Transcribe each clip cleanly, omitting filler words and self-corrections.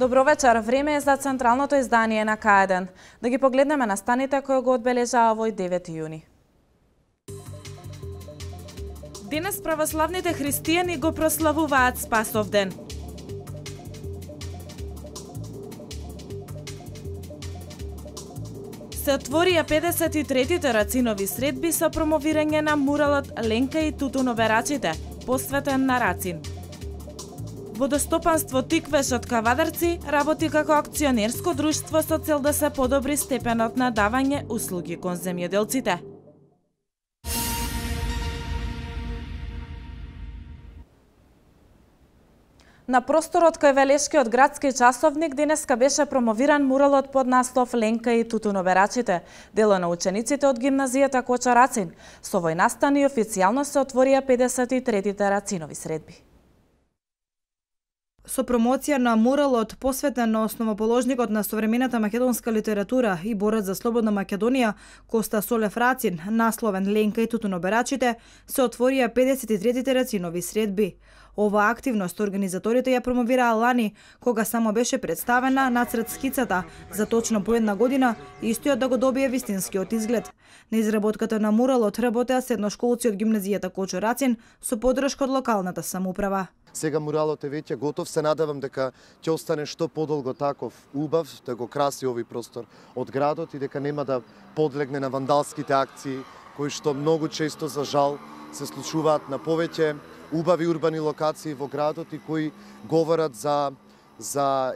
Добро вечер, време е за централното издание на К1. Да ги погледнеме настаните кои го одбележаа овој 9 јуни. Денес православните христијани го прославуваат Спасовден. Се отворија 53-тите Рацинови средби со промовирање на муралот Ленка и тутуноберачите, посветен на Рацин. Водостопанство Тиквеш од Кавадарци работи како акционерско друштво со цел да се подобри степенот на давање услуги кон земјоделците. На просторот кај Велешкиот градски часовник денеска беше промовиран муралот под наслов Ленка и тутуноберачите, дело на учениците од гимназијата Коча Рацин. Со овој настан и официјално се отворија 53-тите Рацинови средби. Со промоција на муралот посветен на основоположникот на современата македонска литература и борец за слободна Македонија Коста Солев Рацин, насловен Ленка и тутуноберачите, се отворија 53-тите Рацинови средби. Оваа активност организаторите ја промовираа лани, кога само беше представена нацрт скицата за точно по една година, истиот да го добие вистинскиот изглед. На изработката на муралот работеа седношколци од гимназијата Кочо Рацин со поддршка од локалната самоуправа. Сега муралот е веќе готов, се надевам дека ќе остане што подолго таков убав, да го краси овој простор од градот и дека нема да подлегне на вандалските акции кои што многу често за жал се случуваат на повеќе убави урбани локации во градот и кои говорат за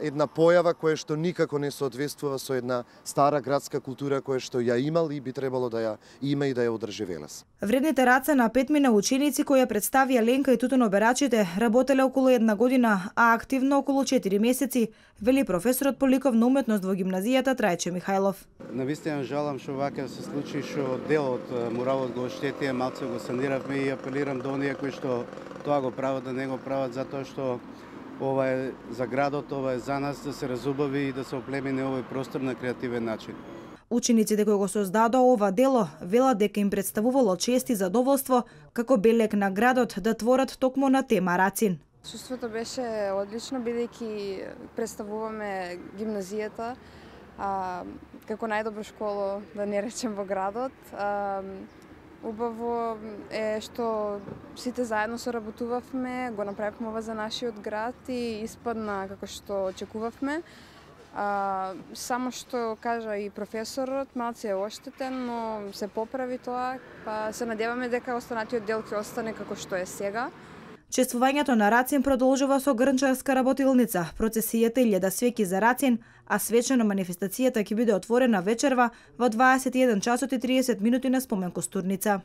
една појава која што никако не соодветствува со една стара градска култура која што ја имал и би требало да ја има и да ја одржи велес. Вредните раце на 5 мина ученици кои ја представија Ленка и тутуноберачите работеле околу една година, а активно околу 4 месеци, вели професорот по ликовна уметност во гимназијата Трајче Михајлов. Навистина жалам што вака се случи, што дел од муралот го оштетија, малце го саниравме и апелирам до оние кои што тоа го прават да не го прават, затоа што ова е за градот, ова е за нас да се разубави и да се оплемени овој простор на креативен начин. Учениците кои го создадоа ова дело велат дека им представувало чест и задоволство како белег на градот да творат токму на тема Рацин. Чувството беше одлично, бидејќи представуваме гимназијата како најдобра школа, да не речем, во градот. Убаво е што сите заедно соработувавме, го направивме ова за нашиот град и испадна како што очекувавме. Само што кажа и професорот, малце е оштетен, но се поправи тоа, па се надеваме дека останатиот дел ќе остане како што е сега. Чествувањето на Рацин продолжува со грнчарска работилница, процесијата 1000 свеќи за Рацин, а свечено манифестацијата ќе биде отворена вечерва во 21 часот и 30 минути на спомен Костурница.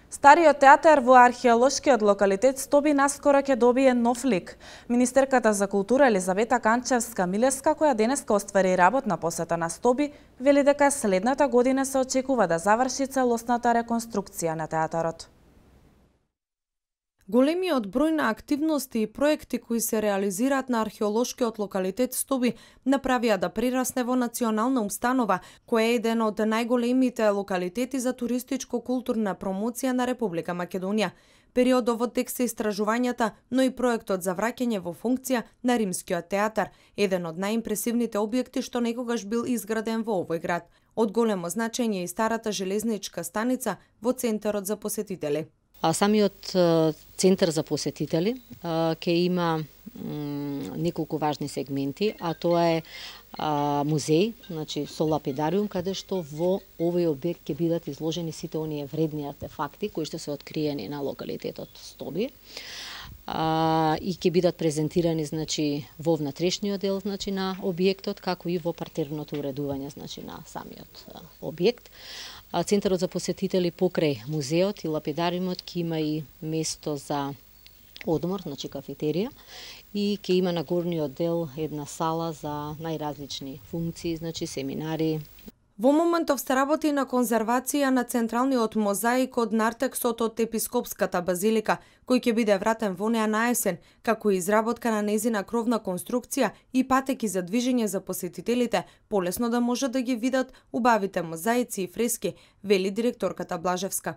Стариот театар во археолошкиот локалитет Стоби наскоро ќе добие нов лик. Министерката за култура Елизавета Канчевска-Милевска, која денеска оствари работна посета на Стоби, вели дека следната година се очекува да заврши целосната реконструкција на театарот. Големиот број на активности и проекти кои се реализираат на археолошкиот локалитет Стоби направија да прерасне во национална установа, која е еден од најголемите локалитети за туристичко-културна промоција на Република Македонија. Периодовот тек се истражувањата, но и проектот за враќање во функција на Римскиот театар, еден од најимпресивните објекти што некогаш бил изграден во овој град. Од големо значење и старата железничка станица во центарот за посетители. Самиот центар за посетители ќе има неколку важни сегменти, а тоа е музеј, значи со лапидариум, каде што во овој објект ќе бидат изложени сите оние вредни артефакти кои што се откриени на локалитетот Стоби. И ќе бидат презентирани, значи, во внатрешниот дел, значи, на објектот, како и во партерното уредување, значи, на самиот објект. Центарот за посетители покрај музеот и лапидариумот ќе има и место за одмор, значи кафетерија, и ќе има на горниот дел една сала за најразлични функции, значи семинари. Во моментов се работи на конзервација на централниот мозаик од нартексот од Епископската базилика, кој ќе биде вратен во неа на есен, како и изработка на нејзина кровна конструкција и патеки за движење за посетителите, полесно да можат да ги видат убавите мозаици и фрески, вели директорката Блажевска.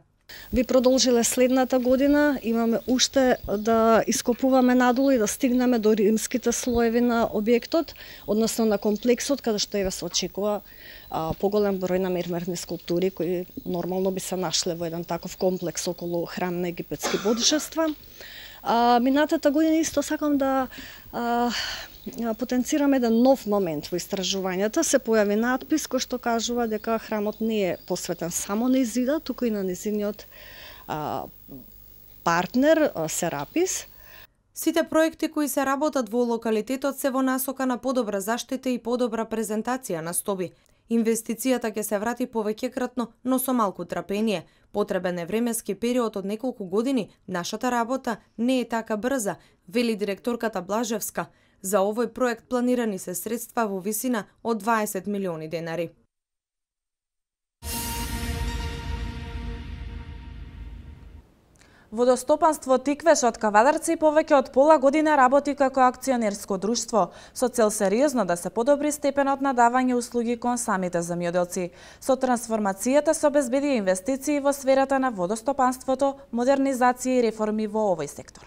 Би продолжиле следната година, имаме уште да ископуваме надолу и да стигнеме до римските слоеви на објектот, односно на комплексот, каде што еве се очекува поголем број на мермерни скулптури кои нормално би се нашле во еден таков комплекс околу храм на египетски божества. Минатата година исто сакам да потенцираме еден нов момент во истражувањата. Се појави надпис кој што кажува дека храмот не е посветен само на зида, туку и на незиниот партнер Серапис. Сите проекти кои се работат во локалитетот се во насока на подобра заштита и подобра презентација на стоби. Инвестицијата ќе се врати повеќекратно, но со малку трпение. Потребен е временски период од неколку години. Нашата работа не е така брза, вели директорката Блажевска. За овој проект планирани се средства во висина од 20 милиони денари. Водостопанство Тиквеш од Кавадарци повеќе од пола година работи како акционерско друштво, со цел сериозно да се подобри степенот на давање услуги кон самите земјоделци. Со трансформацијата се обезбедија инвестиции во сферата на водостопанството, модернизација и реформи во овој сектор.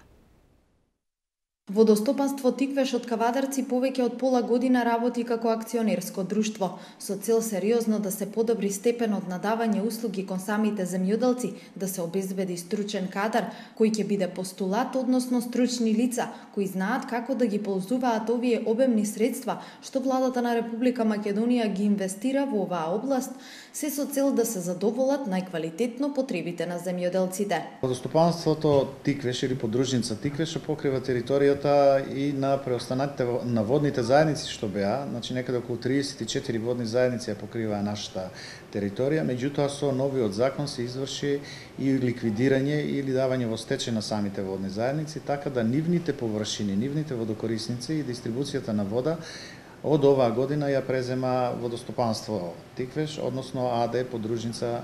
Водостопанство Тиквеш од Кавадарци повеќе од пола година работи како акционерско друштво, со цел сериозно да се подобри степенот на давање услуги кон самите земјоделци, да се обезбеди стручен кадар кој ќе биде постулат, односно стручни лица кои знаат како да ги ползуваат овие обемни средства што владата на Република Македонија ги инвестира во оваа област, се со цел да се задоволат најквалитетно потребите на земјоделците. Водостопанството Тиквеш или подружница Тиквеш покрива територијата и на преостанатите на водните заедници што беа, значи некаде околу 34 водни заедници ја покрива нашата територија, меѓутоа со новиот закон се изврши и ликвидирање или давање во стечај на самите водни заедници, така да нивните површини, нивните водокорисници и дистрибуцијата на вода од оваа година ја презема Водостопанство Тиквеш, односно АД подружница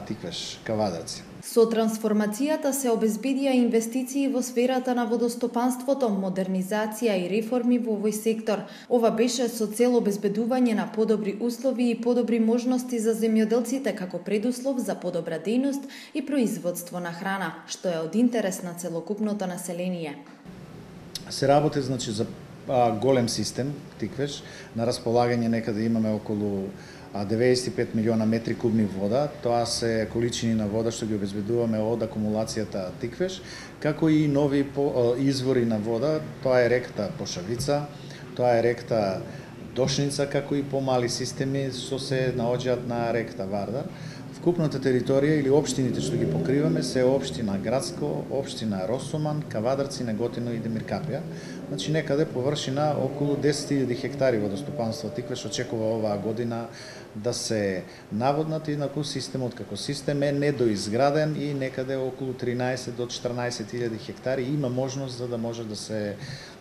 Тиквеш Кавадарци. Со трансформацијата се обезбедија инвестиции во сферата на водостопанството, модернизација и реформи во овој сектор. Ова беше со цел обезбедување на подобри услови и подобри можности за земјоделците како предуслов за подобра дејност и производство на храна, што е од интерес на целокупното население. Се работи значи за голем систем Тиквеш, на располагање некаде имаме околу 95 милиона метри кубни вода. Тоа се количини на вода што ги обезбедуваме од акумулацијата Тиквеш, како и нови извори на вода. Тоа е реката Пошавица, тоа е реката Дошница, како и помали системи што се наоѓаат на реката Вардар. Вкупната територија или општините што ги покриваме се општина Градско, општина Росоман, Кавадарци, Неготино и Демиркапија. Значи некаде површина околу 10.000 хектари водостопанство Тиквеш очекува оваа година да се наводнат, инаку системот како систем е недоизграден и некаде околу 13 до 14.000 хектари има можност за да може да се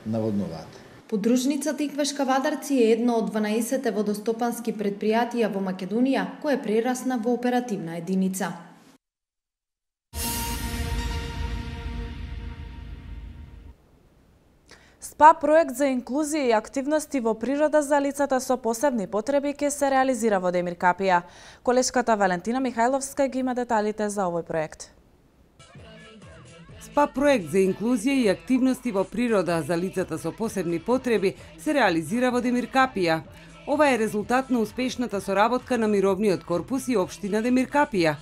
наводнуваат. Подружница Тиквеш Кавадарци е едно од 12 водостопански предпријатија во Македонија кое прерасна во оперативна единица. СПА проект за инклузија и активности во природа за лицата со посебни потреби ќе се реализира во Демиркапија. Колешката Валентина Михајловска ги има деталите за овој проект. СПА проект за инклузија и активности во природа за лицата со посебни потреби се реализира во Демиркапија. Ова е резултат на успешната соработка на Мировниот корпус и општина Демиркапија.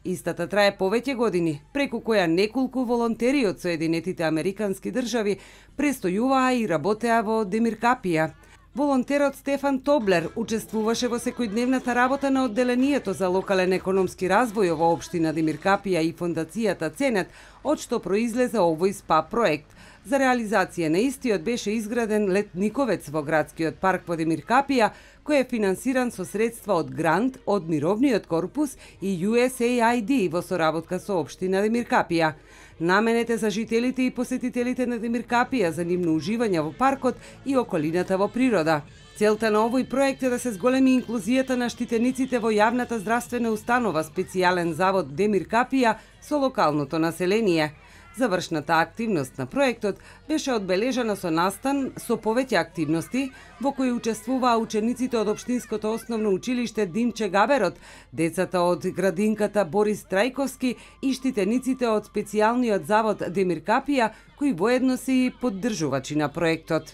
Истата трае повеќе години, преку која неколку волонтери од Соединетите Американски држави престојуваа и работеа во Демиркапија. Волонтерот Стефан Тоблер учествуваше во секојдневната работа на одделението за локален економски развој во општина Демиркапија и фондацијата Ценет, од што произлезе овој СПА проект. За реализација на истиот беше изграден летниковец во градскиот парк во Демиркапија, кој е финансиран со средства од грант од Мировниот корпус и USAID во соработка со општина Демиркапија. Наменет е за жителите и посетителите на Демиркапија за нивно уживање во паркот и околината во природа. Целта на овој проект е да се зголеми инклузијата на штитениците во јавната здравствена установа специјален завод Демиркапија со локалното население. Завршната активност на проектот беше одбележана со настан со повеќе активности во кои учествуваа учениците од Општинското основно училиште Димче Габерот, децата од градинката Борис Трајковски и штитениците од специјалниот завод Демир Капија, кои воедно се и поддржувачи на проектот.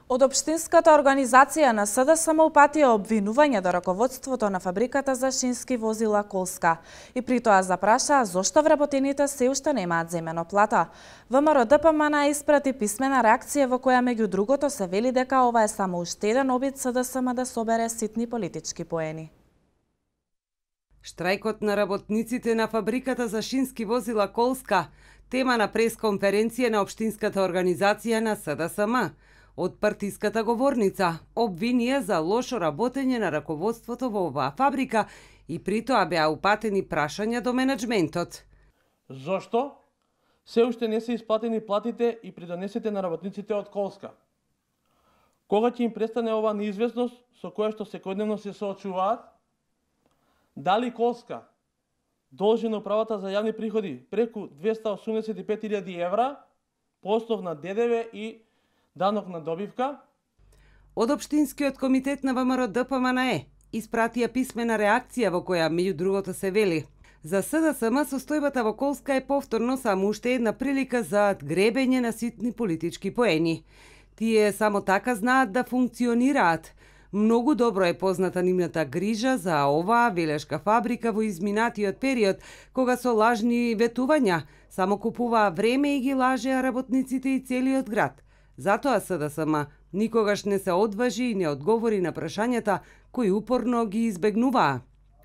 Од Општинската организација на СДСМ упатија обвинување до раководството на фабриката за шински возила Колска и при тоа запрашаа зошто вработените се уште немаат земено плата. ВМРО ДПМН испрати писмена реакција во која меѓу другото се вели дека ова е само уште еден обид СДСМ да собере ситни политички поени. Штрајкот на работниците на фабриката за шински возила Колска, тема на пресконференција на Општинската организација на СДСМ. Од партиската говорница обвинија за лошо работење на раководството во оваа фабрика и при тоа беа упатени прашања до менеджментот. Зошто се уште не се исплатени платите и придонесите на работниците од Колска? Кога ќе им престане оваа неизвестност со која што секојдневно се соочуваат? Дали Колска должи на управата за јавни приходи преку 285.000 евра по основ на ДДВ и данок на добивка? Од Општинскиот комитет на ВМРО ДПМН испратија писмена реакција во која меѓу другото се вели: за СДСМ состојбата во Колска е повторно само уште една прилика за гребење на ситни политички поени. Тие само така знаат да функционираат. Многу добро е позната нивната грижа за оваа велешка фабрика во изминатиот период, кога со лажни ветувања само купуваа време и ги лажеа работниците и целиот град. Затоа СДСМ никогаш не се одважи и не одговори на прашањата кои упорно ги избегнуваа.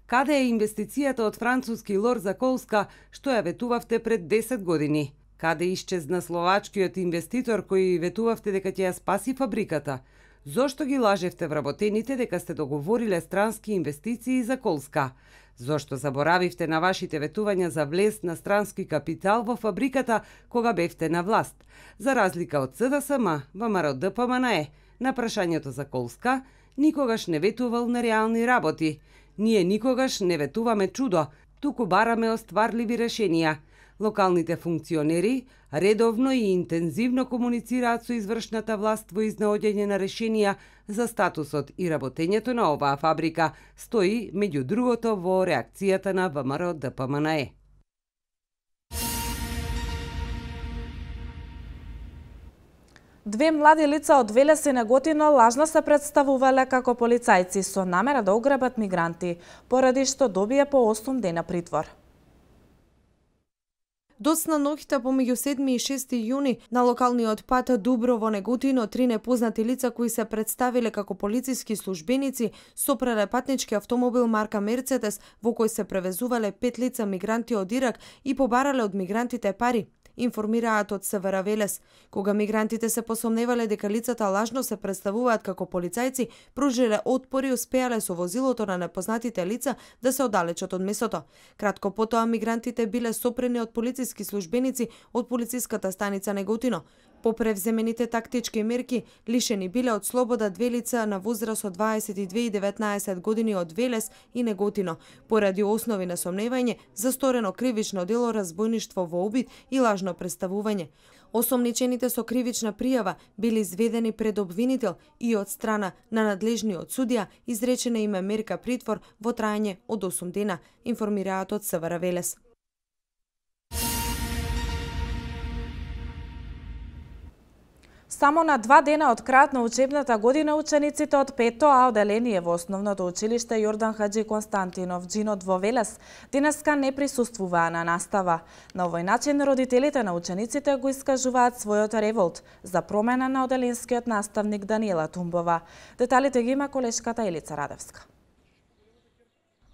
Каде е инвестицијата од француски лор за Колска што ја ветувавте пред 10 години? Каде исчезна словачкиот инвеститор кој ветувавте дека ќе ја спаси фабриката? Зошто ги лажевте вработените дека сте договориле странски инвестиции за Колска? Зошто заборавивте на вашите ветувања за влез на странски капитал во фабриката кога бевте на власт? За разлика од СДСМ, ВМРО ДПМН на прашањето за Колска никогаш не ветувал на реални работи. Ние никогаш не ветуваме чудо, туку бараме остварливи решенија. Локалните функционери редовно и интензивно комуницираат со извршната власт во изнаоѓање на решенија за статусот и работењето на оваа фабрика, стои меѓу другото во реакцијата на ВМРО ДПМН. Две млади лица од Велес и Неготино лажно се представувале како полицајци со намера да ограбат мигранти, поради што добија по 8 дена притвор. Доцна ноќта помеѓу 7 и 6 јуни на локалниот пат Дуброво Неготино 3 непознати лица кои се представиле како полициски службеници сопреле патнички автомобил марка Мерцедес во кој се превезувале 5 лица мигранти од Ирак и побарале од мигрантите пари, информираат од СВР Велес. Кога мигрантите се посомневале дека лицата лажно се представуваат како полицајци, пружиле отпор и успеале со возилото на непознатите лица да се оддалечат од местото. Кратко потоа мигрантите биле сопрени од полициски службеници од полициската станица Неготино. По превземените тактички мерки, лишени биле од слобода две лица на возраст од 22 и 19 години од Велес и Неготино, поради основи на сомневање за сторено кривично дело разбойништво во обид и лажно представување. Осомничените со кривична пријава били изведени пред обвинител и од страна на надлежниот судија изречена им е мерка притвор во трајање од 8 дена, информираат од СВР Велес. Само на 2 дена од крајот на учебната година учениците од 5-то А оделение во основното училиште Јордан Хаџи Константинов Џинот во Велес денеска не присуствуваа на настава. На овој начин родителите на учениците го искажуваат својот револт за промена на оделенскиот наставник Даниела Тумбова. Деталите ги има колешката Елица Радевска.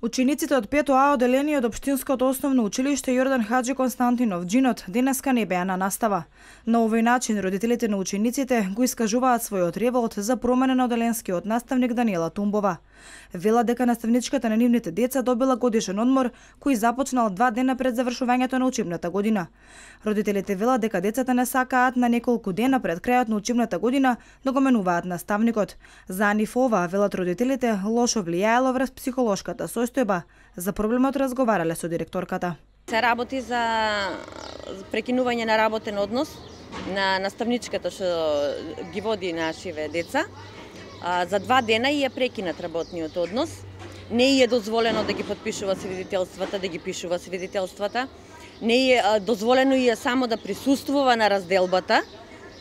Учениците од 5-то А оделение од Општинското основно училиште Јордан Хаџи Константинов Џинот денеска не беа на настава. На овој начин родителите на учениците го искажуваат својот револт за промена на оделенскиот наставник Даниела Тумбова. Вела дека наставничката на нивните деца добила годишен одмор кој започнал 2 дена пред завршувањето на учебната година. Родителите велат дека децата не сакаат на неколку дена пред крајот на учебната година да го менуваат наставникот. За нив ова, велат родителите, лошо влијаело врз психолошката состојба. За проблемот разговарале со директорката. Се работи за прекинување на работен однос на наставничката што ги води нашиве деца. За 2 дена и е прекинат работниот однос. Не е дозволено да ги подпишува свидетелствата, да ги пишува свидетелствата. Не е дозволено и само да присуствува на разделбата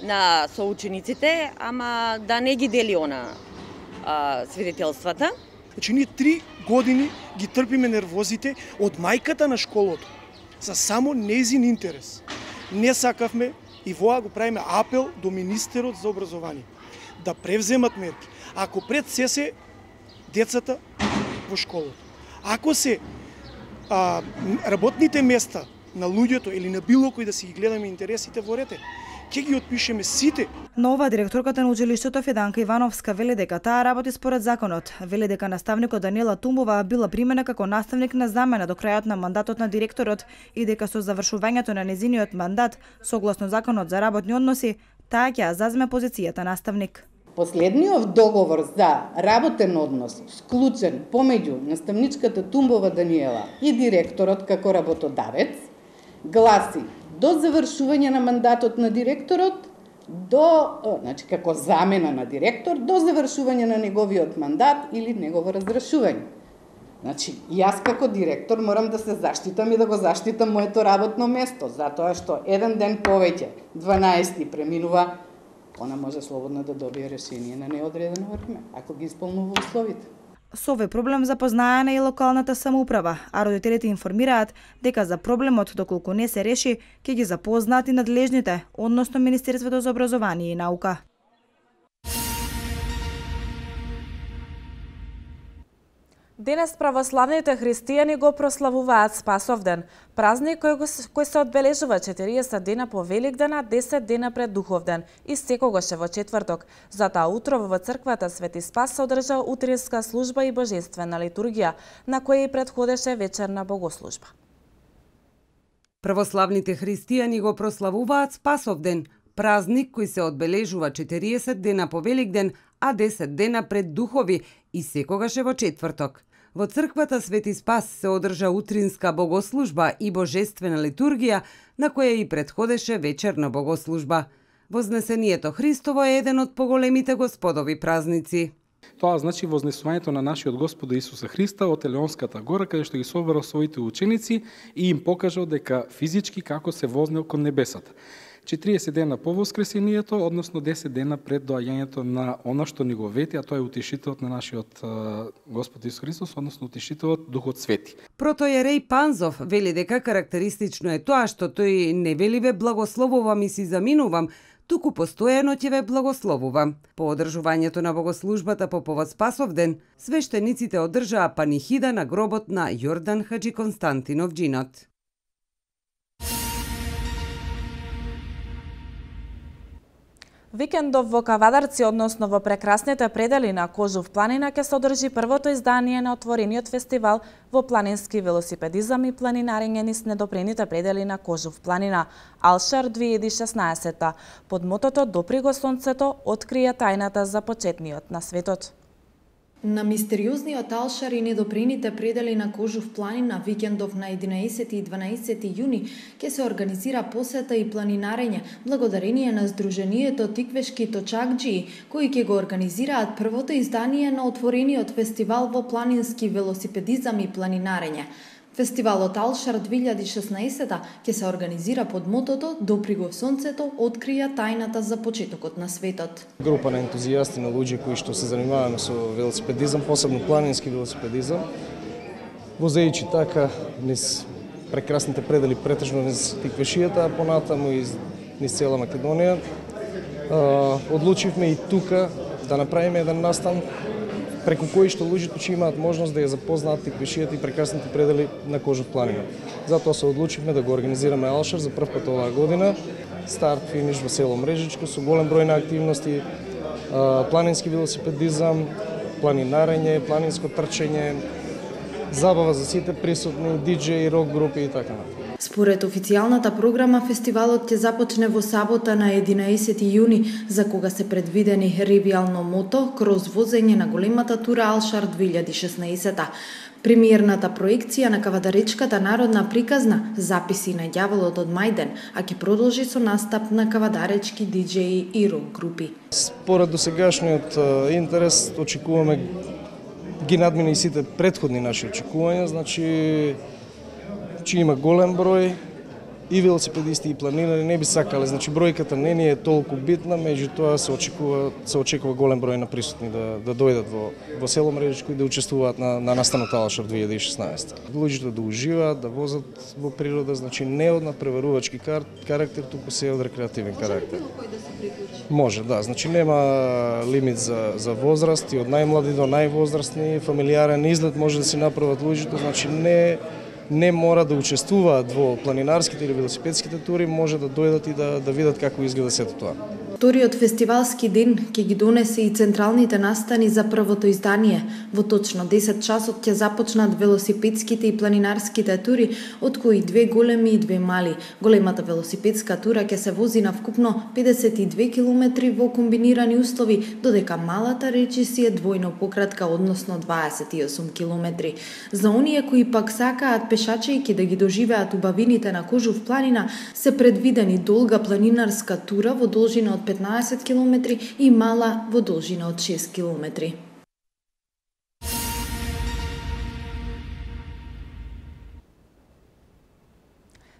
на соучениците, ама да не ги дели свидетелствата. Значи ние 3 години ги трпиме нервозите од мајката на школото за само нејзин интерес. Не сакавме и воа го правиме апел до министерот за образование да превземат мерки. Ако пред се децата во школото, ако се работните места на луѓето или на било кој да си ги гледаме интересите во рете, ќе ги отпишеме сите. Нова директорката на училиштето Феданка Ивановска вели дека таа работи според законот. Вели дека наставникот Даниела Тумбова била примена како наставник на замена до крајот на мандатот на директорот и дека со завршувањето на незиниот мандат, согласно законот за работни односи, таа ќе заземе позицијата наставник. Последниот договор за работен однос, склучен помеѓу наставничката Тумбова Даниела и директорот како работодавец, гласи до завршување на мандатот на директорот, значи како замена на директор, до завршување на неговиот мандат или негово разрешување. Значи, јас како директор морам да се заштитам и да го заштитам моето работно место, затоа што еден ден повеќе, 12 преминува, она може слободно да добие решение на неодредено време, ако ги исполнува условите. Со овој проблем запознаена и локалната самоуправа, а родителите информираат дека за проблемот, доколку не се реши, ќе ги запознаат и надлежните, односно Министерството за образование и наука. Денес православните христијани го прославуваат Спасовден, празник кој се одбележува 40 дена по Великден, 10 дена пред Духовден и секогаш во четврток. Затоа утрово во црквата Свети Спас се одржа утринска служба и божествена литургија, на која и предходеше вечерна богослужба. Православните христијани го прославуваат Спасовден, празник кој се одбележува 40 дена по Великден, а 10 дена пред Духови и секогаш во четврток. Во црквата Свети Спас се одржа утринска богослужба и божествена литургија, на која и предходеше вечерна богослужба. Вознесението Христово е еден од поголемите господови празници. Тоа значи вознесувањето на нашиот Господа Исуса Христа од Елеонската гора, каде што ги собрал своите ученици и им покажал дека физички како се вознел кон небесата. 40 дена по воскресението, односно 10 дена пред доаѓањето на она што ни го вети, а тоа е утешителот на нашиот Господ Исус Христос, односно утешителот Духот Свети. Протоиерей Панзов вели дека карактеристично е тоа што тој не вели ве благословувам и си заминувам, туку постојано ќе ве благословувам. По одржувањето на богослужбата по повод Спасовден, свештениците одржаа панихида на гробот на Јордан Хаджи Константинов Джинот. Викендов во Кавадарци, односно во прекрасните предели на Кожув планина, ќе се одржи првото издание на отворениот фестивал во планински велосипедизам и планинарење низ недопрените предели на Кожув планина, Алшар 2016, под мотото Допри го сонцето, открија тајната за почетниот на светот. На мистериозниот Алшар и недопрените предели на Кожув планина викендов на 11 и 12 јуни ќе се организира посета и планинарење благодарение на Сдруженијето Тиквешки точакџии, кои ќе го организираат првото издание на отворениот фестивал во планински велосипедизам и планинарење. Фестивалот Алшар 2016 ќе се организира под мотото Допри го сонцето, открија тајната за почетокот на светот. Група на ентузијасти, на луѓе кои што се занимаваме со велосипедизам, посебно планински велосипедизам, возејќи така низ прекрасните предели, претежно низ Тиквешијата, а понатаму и низ цела Македонија, одлучивме и тука да направиме еден настан преку кој што луѓето ќе имаат можност да ја запознаат Тиквешијата и прекрасните предели на Кожув планина. Затоа се одлучивме да го организираме Алшар за прв пат оваа година. Старт, финиш во село Мрежичко со голем број на активности, планински велосипедизам, планинарење, планинско трчање, забава за сите присутни, диџеи, рок групи и така натаму. Според официјалната програма, фестивалот ќе започне во сабота на 11 јуни, за кога се предвидени ревијално мото, кроз возење на големата тура Алшар 2016. Премиерната проекција на кавадаречката народна приказна записи на ѓаволот од Мајден, а ќе продолжи со настап на кавадаречки диџеи и рок групи. Според досегашниот интерес, очекуваме ги надмина и сите претходни наши очекувања, значи че има голем број и велосипедисти и планинари, не би сакале, значи бројката не ни е толку битна, меѓутоа се очекува голем број на присутни да дојдат во село Мрежичко и да учествуваат на настанот Алшар 2016. Луѓето да уживаат, да возат во природа, значи не од надпреварувачки карактер, туку се од рекреативен карактер. Може, да, значи нема лимит за возраст и од најмлади до највозрастни, фамилиарен излет може да си направат луѓето, значи не мора да учествуваат во планинарските или велосипедските тури, може да дојдат и да видат како изгледа сето тоа. Вториот фестивалски ден ќе ги донесе и централните настани за првото издание. Во точно 10 часот ќе започнат велосипедските и планинарските тури, од кои 2 големи и 2 мали. Големата велосипедска тура ќе се вози на вкупно 52 километри во комбинирани услови, додека малата речи си е двојно пократка, односно 28 километри. За оние кои пак сакаат пешачејки да ги доживеат убавините на Кожув планина, се предвидени долга планинарска тура во должина од 15 км и мала во должина од 6 км.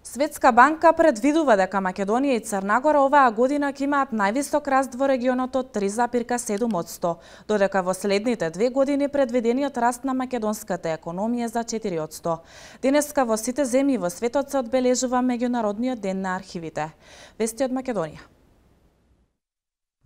Светска банка предвидува дека Македонија и Црна Гора оваа година ќе имаат највисок раст во регионот од 3,7%, додека во следните 2 години предвидениот раст на македонската економија за 4%. Денеска во сите земји во светот се одбележува Меѓународниот ден на архивите. Вести од Македонија.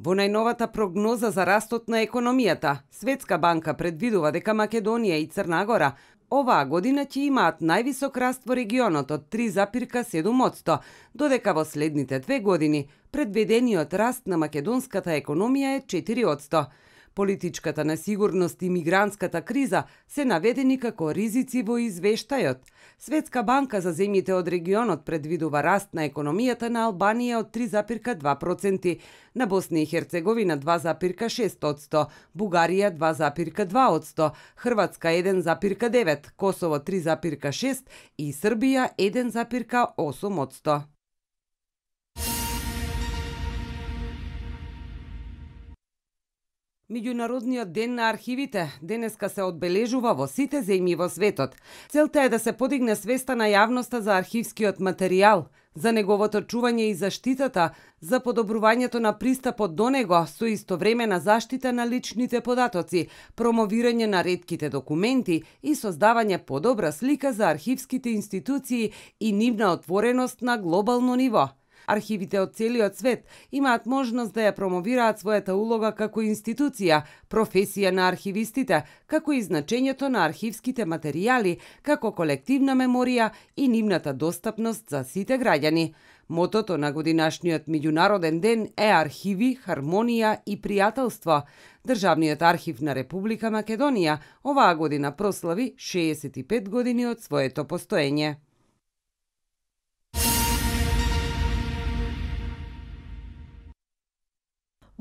Во најновата прогноза за растот на економијата, Светска банка предвидува дека Македонија и Црна Гора оваа година ќе имаат највисок раст во регионот од 3,7%, додека во следните 2 години предвидениот раст на македонската економија е 4%. Политичката несигурност и мигрантската криза се наведени како ризици во извештајот. Светска банка за земјите од регионот предвидува раст на економијата на Албанија од 3,2%, на Босна и Херцеговина 2,6%, Бугарија 2,2%, Хрватска 1,9%, Косово 3,6% и Србија 1,8%. Меѓународниот ден на архивите денеска се одбележува во сите земји во светот. Целта е да се подигне свеста на јавноста за архивскиот материјал, за неговото чување и заштитата, за подобрувањето на пристапот до него со истовремена заштита на личните податоци, промовирање на ретките документи и создавање подобра слика за архивските институции и нивна отвореност на глобално ниво. Архивите од целиот свет имаат можност да ја промовираат својата улога како институција, професија на архивистите, како и значењето на архивските материјали, како колективна меморија и нивната достапност за сите граѓани. Мотото на годинашниот меѓународен ден е архиви, хармонија и пријателство. Државниот архив на Република Македонија оваа година прослави 65 години од своето постоење.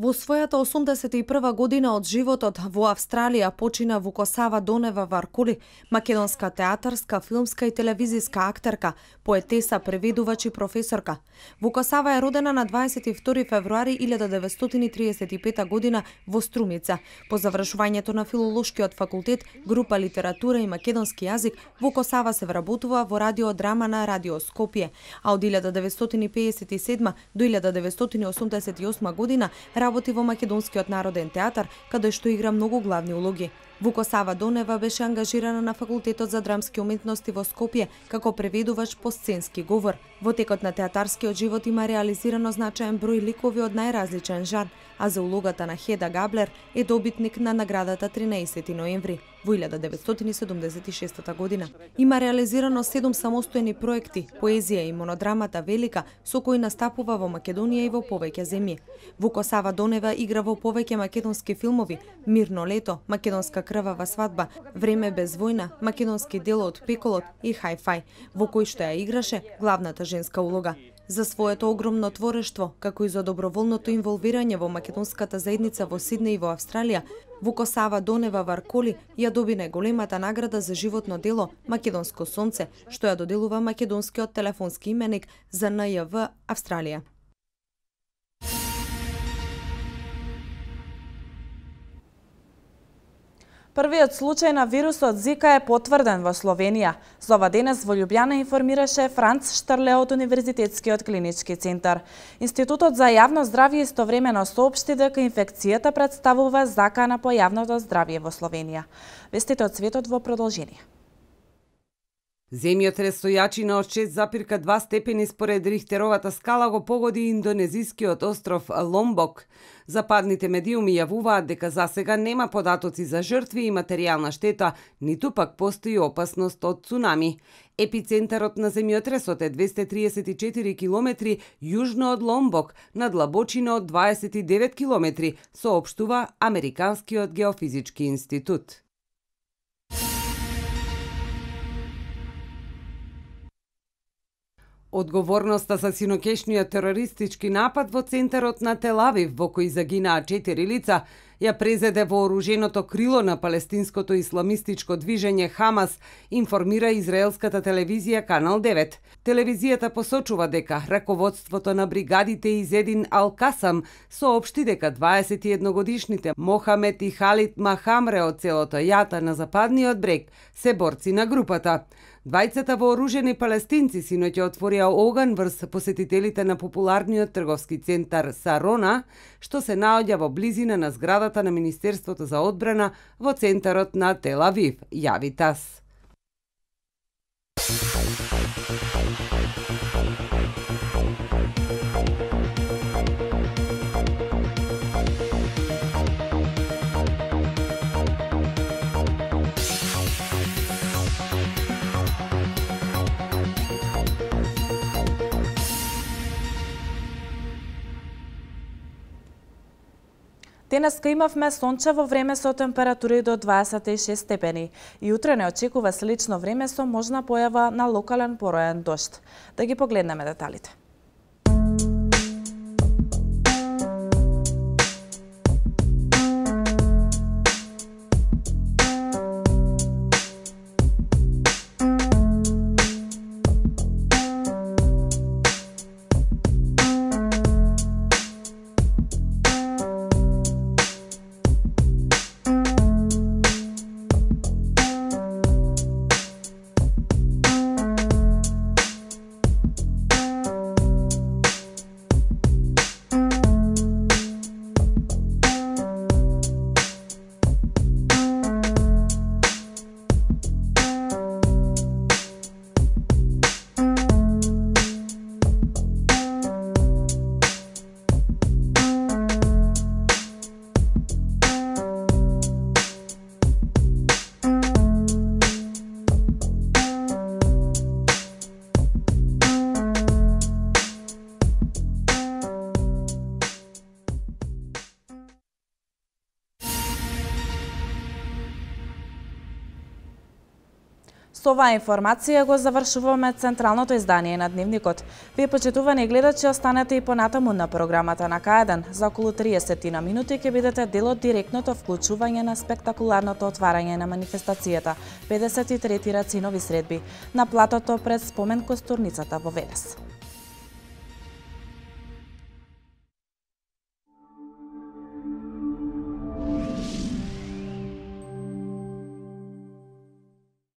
Во својата 81 година од животот во Австралија почина Вукосава Донева Варкули, македонска театарска, филмска и телевизиска актерка, поетеса, преведувач и професорка. Вукосава е родена на 22 февруари 1935 година во Струмица. По завршувањето на филолошкиот факултет, група литература и македонски јазик, Вукосава се вработува во радиодрама на Радио Скопје, а од 1957 до 1988 година работи во Македонскиот народен театар, каде што игра многу главни улоги. Вукосава Донева беше ангажирана на Факултетот за драмски уметности во Скопје како преведувач по сценски говор. Во текот на театарскиот живот има реализирано значаен број ликови од најразличен жанр, а за улогата на Хеда Габлер е добитник на наградата 13 ноември во 1976 година. Има реализирано 7 самостојни проекти, поезија и монодрамата Велика, со кои настапува во Македонија и во повеќе земји. Вуко Сава Донева игра во повеќе македонски филмови: Мирно лето, Македонска крвава свадба, Време без војна, македонски дел од Пеколот и Хај-фај, во кој што ја играше главната женска улога. За своето огромно творештво, како и за доброволното инволвирање во македонската заедница во Сиднеј и во Австралија, Вуко Сава Донева Варколи ја доби најголемата награда за животно дело Македонско сонце, што ја доделува македонскиот телефонски именик за НЈВ Австралија. Првиот случај на вирусот Зика е потврден во Словенија. За ова денес во Љубљана информираше Франц Штрле од Универзитетскиот клинички центар. Институтот за јавно здравје истовремено соопшти дека инфекцијата представува закана по јавното здравје во Словенија. Вестите од светот во продолжение. Земјотрес со јачина од 6,2 степени според Рихтеровата скала го погоди индонезискиот остров Ломбок. Западните медиуми јавуваат дека засега нема податоци за жртви и материјална штета, ниту пак постои опасност од цунами. Епицентарот на земјотресот е 234 километри јужно од Ломбок, на длабочина од 29 километри, соопштува Американскиот геофизички институт. Одговорноста за синокешниот терористички напад во центарот на Тел Авив, во кој загинаа 4 лица, ја презеде вооруженото крило на палестинското исламистичко движење Хамас, информира израелската телевизија Канал 9. Телевизијата посочува дека раководството на бригадите Изедин Ал-Касам соопшти дека 21-годишните Мохамед и Халид Махамре од селото Јата на западниот брег се борци на групата. Двајцата вооружени палестинци синоќа отворија оган врз посетителите на популарниот трговски центар Сарона, што се наоѓа во близина на зградата на Министерството за одбрана во центарот на Тел Авив, јави ТАС. Денеска имавме сончево време со температури до 26 степени и утре не очекува слично време со можна појава на локален пороен дожд. Да ги погледнеме деталите. Со оваа информација го завршуваме централното издание на Дневникот. Вие, почитувани гледачи, останете и понатаму на програмата на К1. За околу 30 на минути ќе бидете дел од директното вклучување на спектакуларното отварање на манифестацијата 53 Рацинови средби на платото пред спомен костурницата во Велес.